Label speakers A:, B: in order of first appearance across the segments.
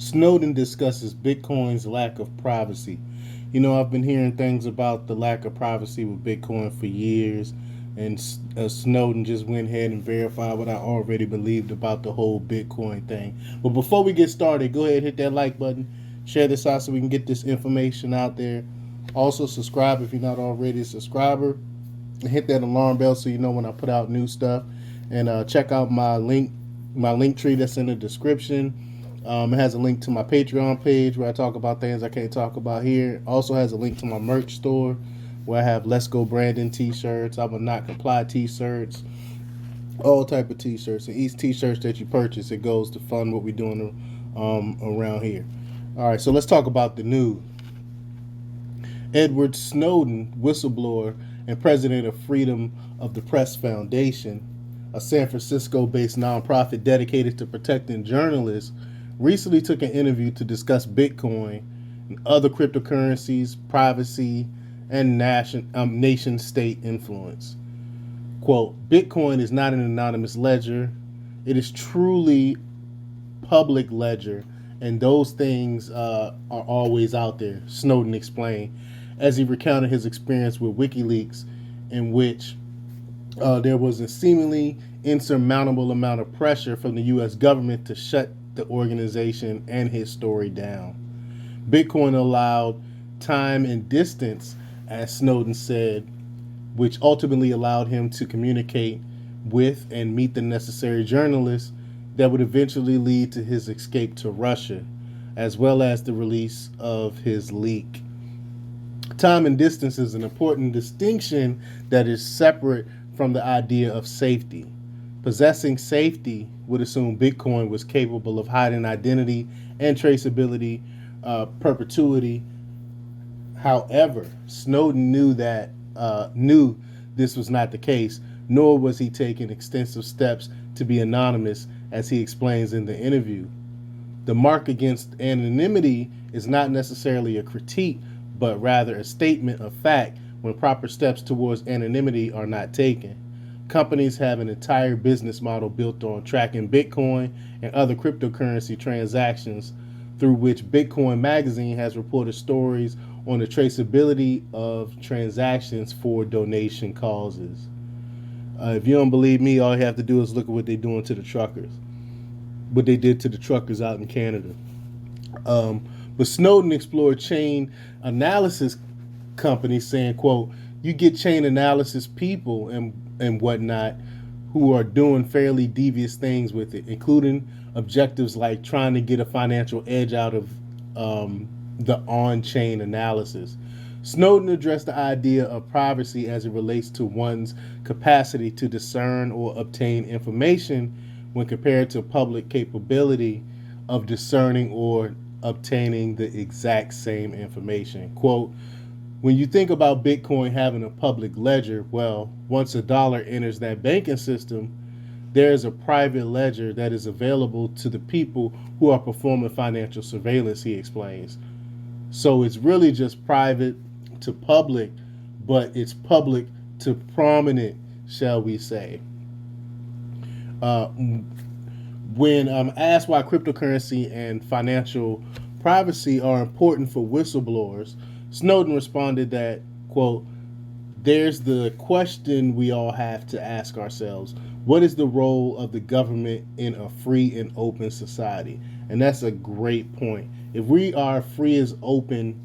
A: Snowden discusses Bitcoin's lack of privacy. You know, I've been hearing things about the lack of privacy with Bitcoin for years, and Snowden just went ahead and verified what I already believed about the whole Bitcoin thing. But before we get started, go ahead and hit that like button, share this out so we can get this information out there. Also, subscribe if you're not already a subscriber, and hit that alarm bell so you know when I put out new stuff. And check out my link tree that's in the description. It has a link to my Patreon page where I talk about things I can't talk about here. Also has a link to my merch store where I have Let's Go Brandon t-shirts, I Will Not Comply t-shirts, all type of t-shirts. And each t-shirt that you purchase, it goes to fund what we're doing around here. All right, so let's talk about the news. Edward Snowden, whistleblower and president of Freedom of the Press Foundation, a San Francisco-based nonprofit dedicated to protecting journalists, recently took an interview to discuss Bitcoin and other cryptocurrencies, privacy, and nation-state influence. Quote, Bitcoin is not an anonymous ledger. It is truly public ledger, and those things are always out there, Snowden explained, as he recounted his experience with WikiLeaks, in which there was a seemingly insurmountable amount of pressure from the U.S. government to shut the organization and his story down. Bitcoin allowed time and distance, as Snowden said, which ultimately allowed him to communicate with and meet the necessary journalists that would eventually lead to his escape to Russia, as well as the release of his leak. Time and distance is an important distinction that is separate from the idea of safety. Possessing safety would assume Bitcoin was capable of hiding identity and traceability, perpetuity. However, Snowden knew this was not the case, nor was he taking extensive steps to be anonymous, as he explains in the interview. The mark against anonymity is not necessarily a critique, but rather a statement of fact when proper steps towards anonymity are not taken. Companies have an entire business model built on tracking Bitcoin and other cryptocurrency transactions, through which Bitcoin Magazine has reported stories on the traceability of transactions for donation causes. If you don't believe me, all you have to do is look at what they're doing to the truckers, what they did to the truckers out in Canada. But Snowden explored chain analysis companies, saying, quote, you get chain analysis people and whatnot who are doing fairly devious things with it, including objectives like trying to get a financial edge out of the on-chain analysis. Snowden addressed the idea of privacy as it relates to one's capacity to discern or obtain information when compared to public capability of discerning or obtaining the exact same information. Quote, when you think about Bitcoin having a public ledger, well, once a dollar enters that banking system, there is a private ledger that is available to the people who are performing financial surveillance, he explains. So it's really just private to public, but it's public to prominent, shall we say. When asked why cryptocurrency and financial privacy are important for whistleblowers, Snowden responded that, quote, there's the question we all have to ask ourselves. What is the role of the government in a free and open society? And that's a great point. If we are free as open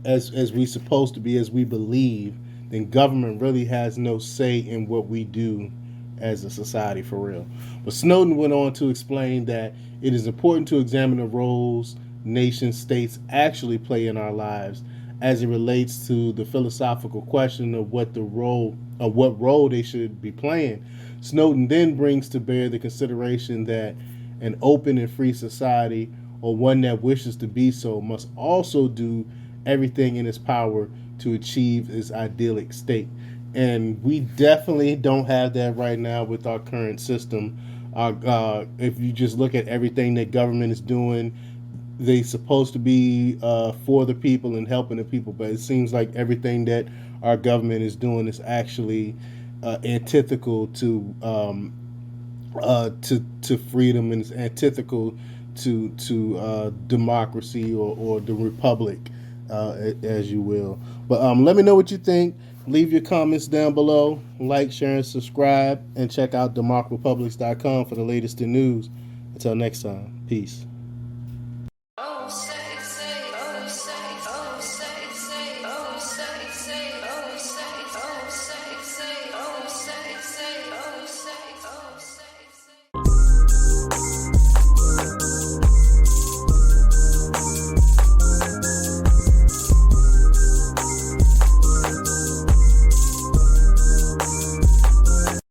A: as we supposed to be, as we believe, then government really has no say in what we do as a society for real. But Snowden went on to explain that it is important to examine the roles nation states actually play in our lives as it relates to the philosophical question of what role they should be playing. Snowden then brings to bear the consideration that an open and free society, or one that wishes to be so, must also do everything in its power to achieve its idyllic state. And we definitely don't have that right now with our current system. If you just look at everything that government is doing, they're supposed to be for the people and helping the people, but it seems like everything that our government is doing is actually antithetical to freedom, and it's antithetical to democracy or the republic, as you will. But let me know what you think. Leave your comments down below. Like, share, and subscribe. And check out democrepublics.com for the latest in news. Until next time, peace.